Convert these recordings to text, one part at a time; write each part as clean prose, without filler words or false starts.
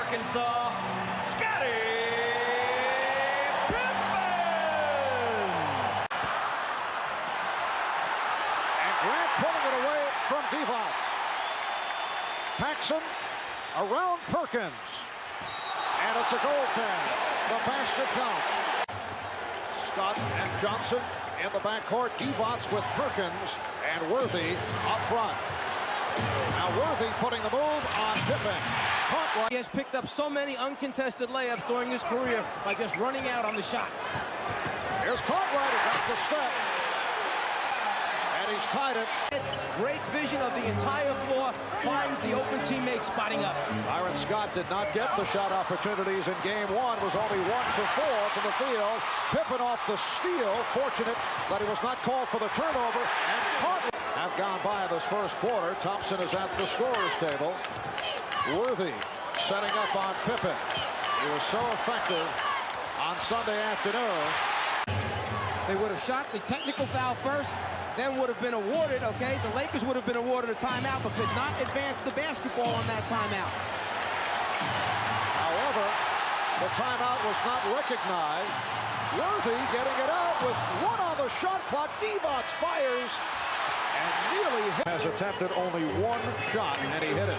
Arkansas, Scottie Pippen! And Grant pulling it away from Divac. Paxson around Perkins. And it's a goaltend. The basket counts. Scott and Johnson in the backcourt. Divac with Perkins and Worthy up front. Now Worthy putting the move on Pippen. He has picked up so many uncontested layups during his career by just running out on the shot. Here's Cartwright who got the step. And he's tied it. Great vision of the entire floor. Finds the open teammate spotting up. Byron Scott did not get the shot opportunities in game one. Was only 1 for 4 from the field. Pippen off the steal. Fortunate that he was not called for the turnover. And Cartwright have gone by this first quarter. Thompson is at the scorer's table. Worthy setting up on Pippen. He was so effective on Sunday afternoon. They would have shot the technical foul first, then would have been awarded, okay? The Lakers would have been awarded a timeout, but could not advance the basketball on that timeout. However, the timeout was not recognized. Worthy getting it out with 1 on the shot clock. Divac fires and nearly hit. Has attempted only 1 shot, and he hit it.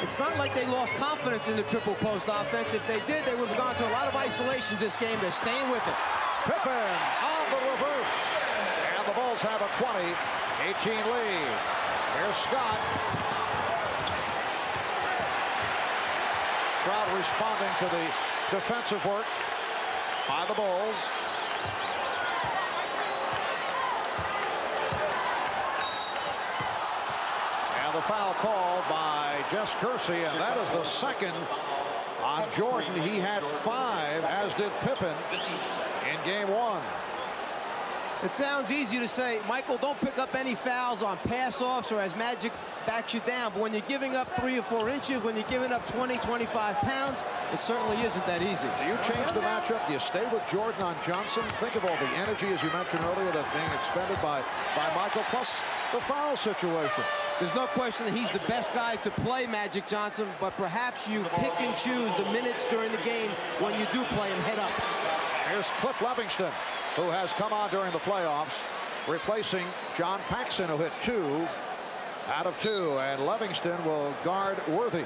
It's not like they lost confidence in the triple post offense. If they did, they would have gone to a lot of isolations this game. They're staying with it. Pippen on the reverse. And the Bulls have a 20-18 lead. Here's Scott. Crowd responding to the defensive work by the Bulls. And the foul called by Jess Kersey, and that is the second on Jordan. He had 5, as did Pippen in game one. It sounds easy to say, Michael, don't pick up any fouls on pass-offs or as Magic backs you down. But when you're giving up 3 or 4 inches, when you're giving up 20, 25 pounds, it certainly isn't that easy. Do you change the matchup? Do you stay with Jordan on Johnson? Think of all the energy, as you mentioned earlier, that's being expended by Michael, plus the foul situation. There's no question that he's the best guy to play Magic Johnson, but perhaps you pick and choose the minutes during the game when you do play him head up. Here's Cliff Livingston, who has come on during the playoffs, replacing John Paxson, who hit 2 out of 2, and Livingston will guard Worthy.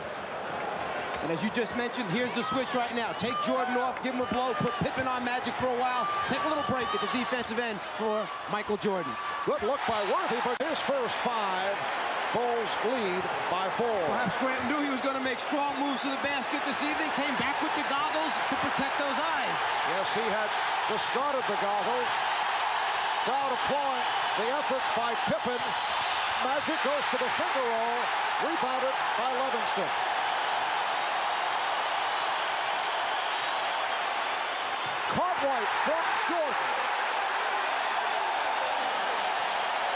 And as you just mentioned, here's the switch right now. Take Jordan off, give him a blow, put Pippen on Magic for a while, take a little break at the defensive end for Michael Jordan. Good look by Worthy, but his first 5. Bulls lead by 4. Perhaps Grant knew he was going to make strong moves to the basket this evening, came back with the goggles to protect those eyes. Yes, he had discarded the goggles. Crowd applauding the efforts by Pippen. Magic goes to the finger roll, rebounded by Livingston. Cartwright from Jordan.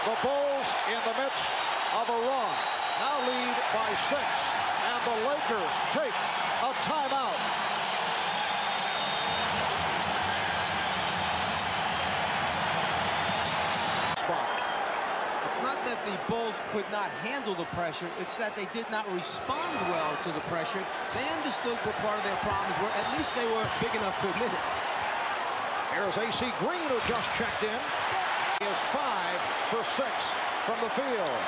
The Bulls in the midst of a run, now lead by 6, and the Lakers take a timeout. It's not that the Bulls could not handle the pressure, it's that they did not respond well to the pressure. They understood what part of their problems were, at least they were big enough to admit it. Here's A.C. Green, who just checked in. He is 5 for 6 from the field.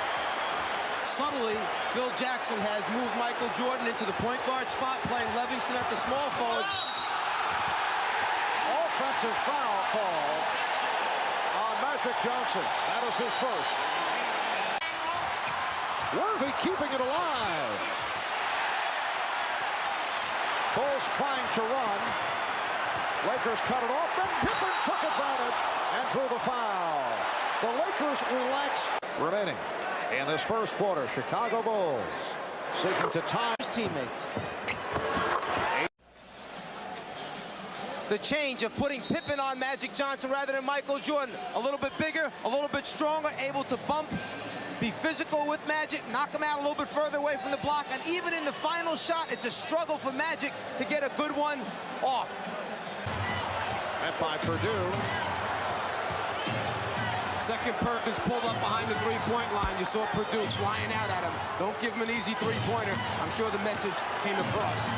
Subtly, Phil Jackson has moved Michael Jordan into the point guard spot, playing Livingston at the small forward. Offensive foul call on Magic Johnson. That is his first. Worthy keeping it alive. Bulls trying to run. Lakers cut it off, then Pippen took advantage and drew the foul. The Lakers relaxed. Remaining in this first quarter, Chicago Bulls seeking to tie his teammates. The change of putting Pippen on Magic Johnson rather than Michael Jordan. A little bit bigger, a little bit stronger, able to bump, be physical with Magic, knock him out a little bit further away from the block, and even in the final shot, it's a struggle for Magic to get a good one off. And by Purdue. Second Perkins pulled up behind the three-point line. You saw Purdue flying out at him. Don't give him an easy three-pointer. I'm sure the message came across.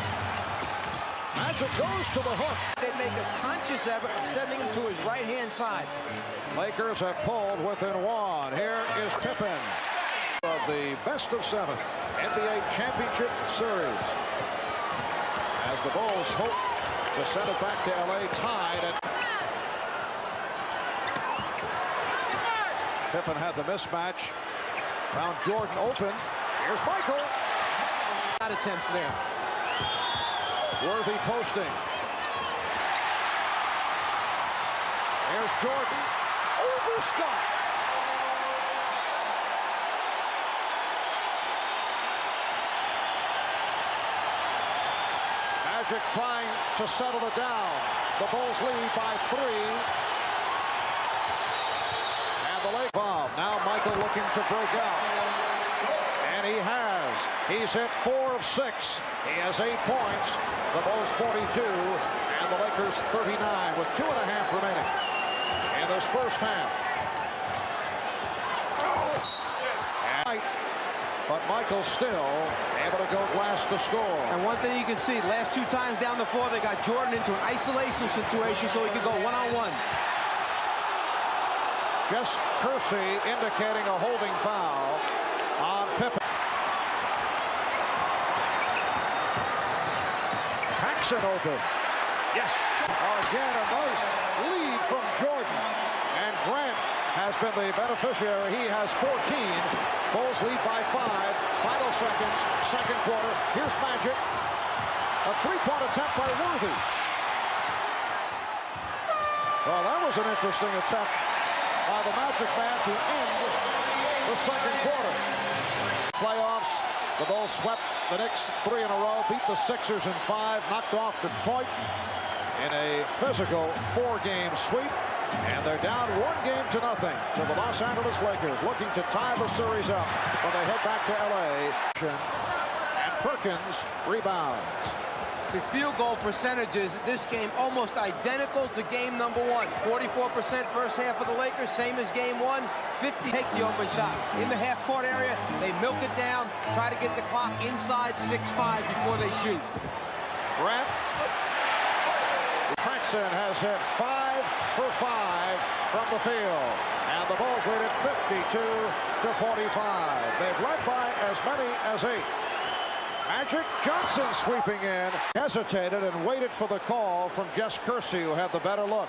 It goes to the hook. They make a conscious effort of sending him to his right-hand side. Lakers have pulled within one. Here is Pippen of the best of 7 NBA Championship Series. As the Bulls hope to send it back to LA tied. And Pippen had the mismatch. Found Jordan open. Here's Michael. Not attempts there. Worthy posting. Here's Jordan over Scott. Magic trying to settle it down. The Bulls lead by 3. And the Lakers bomb. Now Michael looking to break out. And he has. He's hit 4 of 6. He has 8 points. The Bulls 42 and the Lakers 39 with 2.5 remaining in this first half. But Michael still able to go glass to score. And one thing you can see, last 2 times down the floor, they got Jordan into an isolation situation so he could go one-on-one. Just Kersey indicating a holding foul on Pippen. Paxson open. Yes. Again, a nice lead from Jordan. And Grant has been the beneficiary. He has 14. Bulls lead by 5. Final seconds, second quarter. Here's Magic. A 3-point attempt by Worthy. Well, that was an interesting attempt by the Magic man to end the second quarter. Playoffs, the Bulls swept the Knicks 3 in a row, beat the Sixers in 5, knocked off Detroit in a physical 4-game sweep. And they're down 1-0 to the Los Angeles Lakers, looking to tie the series up when they head back to LA. And Perkins rebounds. The field goal percentages in this game almost identical to game number 1. 44% first half of the Lakers, same as game 1. 50 take the open shot. In the half-court area, they milk it down, try to get the clock inside 6-5 before they shoot. Grant. Paxson has hit 5 for 5 from the field. And the Bulls lead it 52 to 45. They've led by as many as 8. Magic Johnson sweeping in, hesitated and waited for the call from Jess Kersey, who had the better look.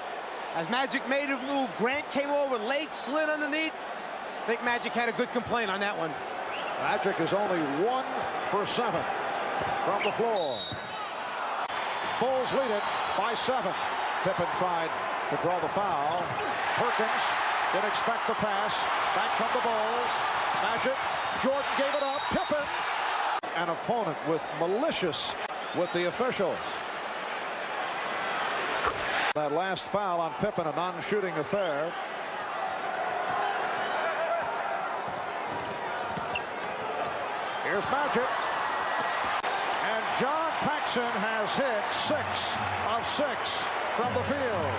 As Magic made a move, Grant came over late, slid underneath. I think Magic had a good complaint on that one. Magic is only 1 for 7 from the floor. Bulls lead it by 7. Pippen tried to draw the foul. Perkins didn't expect the pass. Back come the Bulls. Magic. Jordan gave it up. Pippen. An opponent with malicious with the officials. That last foul on Pippen, a non-shooting affair. Here's Magic. And John Paxson has hit 6 of 6 from the field.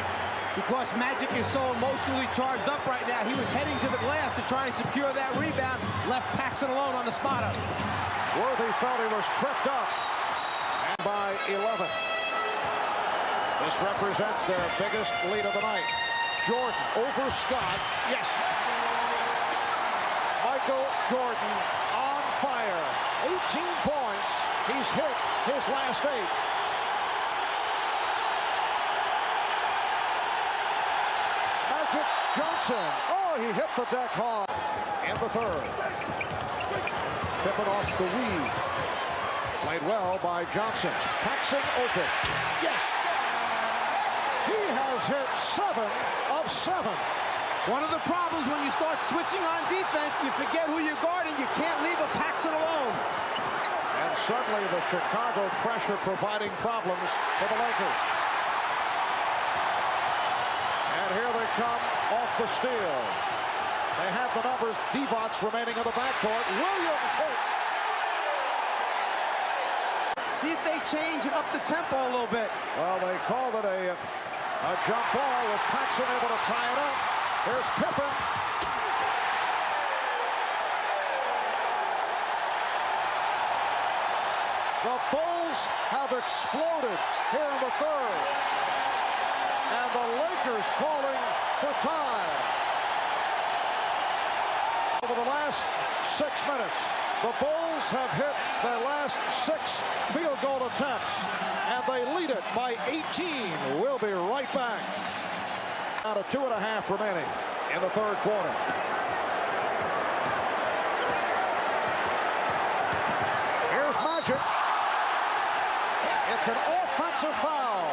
Because Magic is so emotionally charged up right now, he was heading to the glass to try and secure that rebound. Left Paxson alone on the spot up. Worthy felt he was tripped up. And by 11. This represents their biggest lead of the night. Jordan over Scott. Yes. Michael Jordan on fire. 18 points. He's hit his last 8. Magic Johnson. Oh, he hit the deck hard in the third. Pippen off the weed. Played well by Johnson. Paxson open. Yes. He has hit 7 of 7. One of the problems when you start switching on defense, you forget who you're guarding. You can't leave a Paxson alone. And suddenly the Chicago pressure providing problems for the Lakers. And here they come off the steal. They have the numbers. Divac remaining in the backcourt. Williams hits. See if they change it up the tempo a little bit. Well, they called it a jump ball with Paxson able to tie it up. Here's Pippen. The Bulls Bulls have exploded here in the third. And the Lakers calling for time. Over the last 6 minutes, the Bulls have hit their last 6 field goal attempts, and they lead it by 18. We'll be right back. Out of 2.5 remaining in the third quarter. Here's Magic. It's an offensive foul.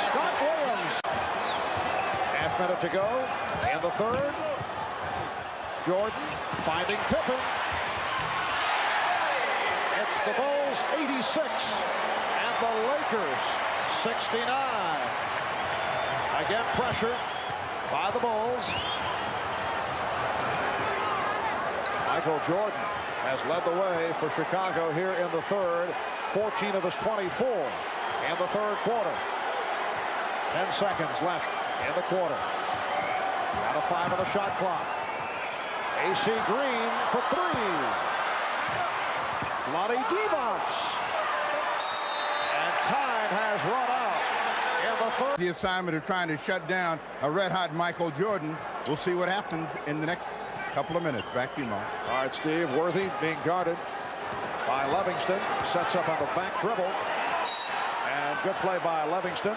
Scott Williams. Half minute to go in the third. Jordan finding Pippen. It's the Bulls 86 and the Lakers 69. Again, pressure by the Bulls. Michael Jordan has led the way for Chicago here in the third. 14 of his 24 in the third quarter. 10 seconds left in the quarter. Out of 5 on the shot clock. AC Green for 3. Lonnie Devos. And time has run out in the third. The assignment of trying to shut down a red-hot Michael Jordan. We'll see what happens in the next couple of minutes. Back to you, Mark. All right, Steve. Worthy being guarded by Livingston. Sets up on the back dribble. And good play by Livingston.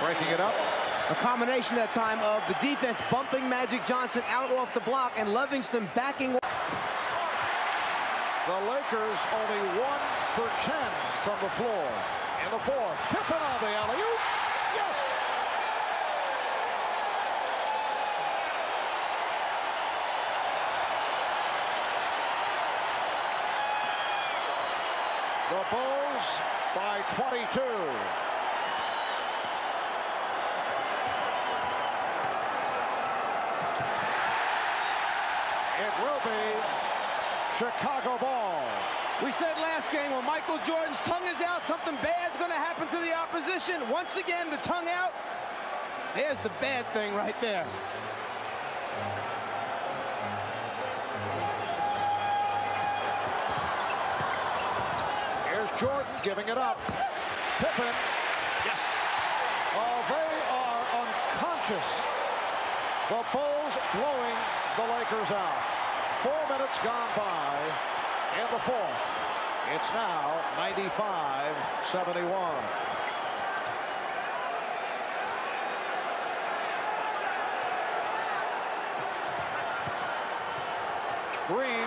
Breaking it up. A combination that time of the defense bumping Magic Johnson out off the block and Livingston backing. The Lakers only 1 for 10 from the floor. In the fourth, Pippen on the alley-oop. Yes! The Bulls by 22. It will be Chicago ball. We said last game when Michael Jordan's tongue is out, something bad's going to happen to the opposition. Once again, the tongue out. There's the bad thing right there. Here's Jordan giving it up. Pippen. Yes. Oh, they are unconscious. The Bulls blowing the Lakers out. 4 minutes gone by in the fourth. It's now 95-71. Green.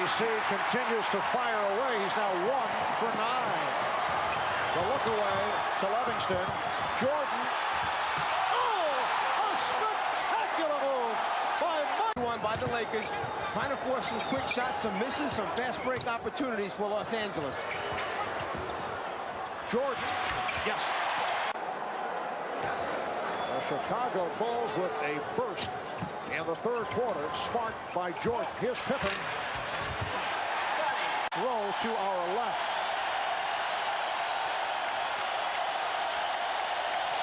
AC continues to fire away. He's now 1 for 9. The look away to Livingston. Jordan. By the Lakers, trying to force some quick shots, some misses, some fast break opportunities for Los Angeles. Jordan, yes. The Chicago Bulls with a burst in the third quarter, sparked by Jordan. Here's Pippen. Scottie. Throw to our left.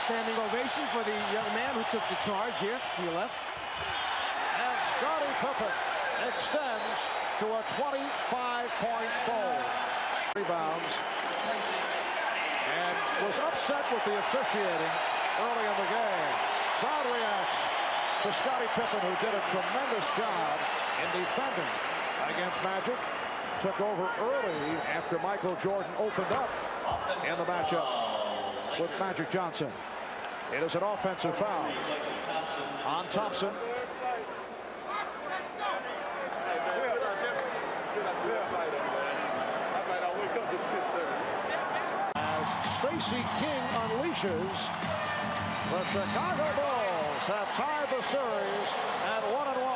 Standing ovation for the young man who took the charge here to your left. And Scottie Pippen extends to a 25-point goal. Rebounds. And was upset with the officiating early in the game. Crowd reacts to Scottie Pippen, who did a tremendous job in defending against Magic. Took over early after Michael Jordan opened up in the matchup with Magic Johnson. It is an offensive foul on Thompson. As Stacey King unleashes, the Chicago Bulls have tied the series at 1-1.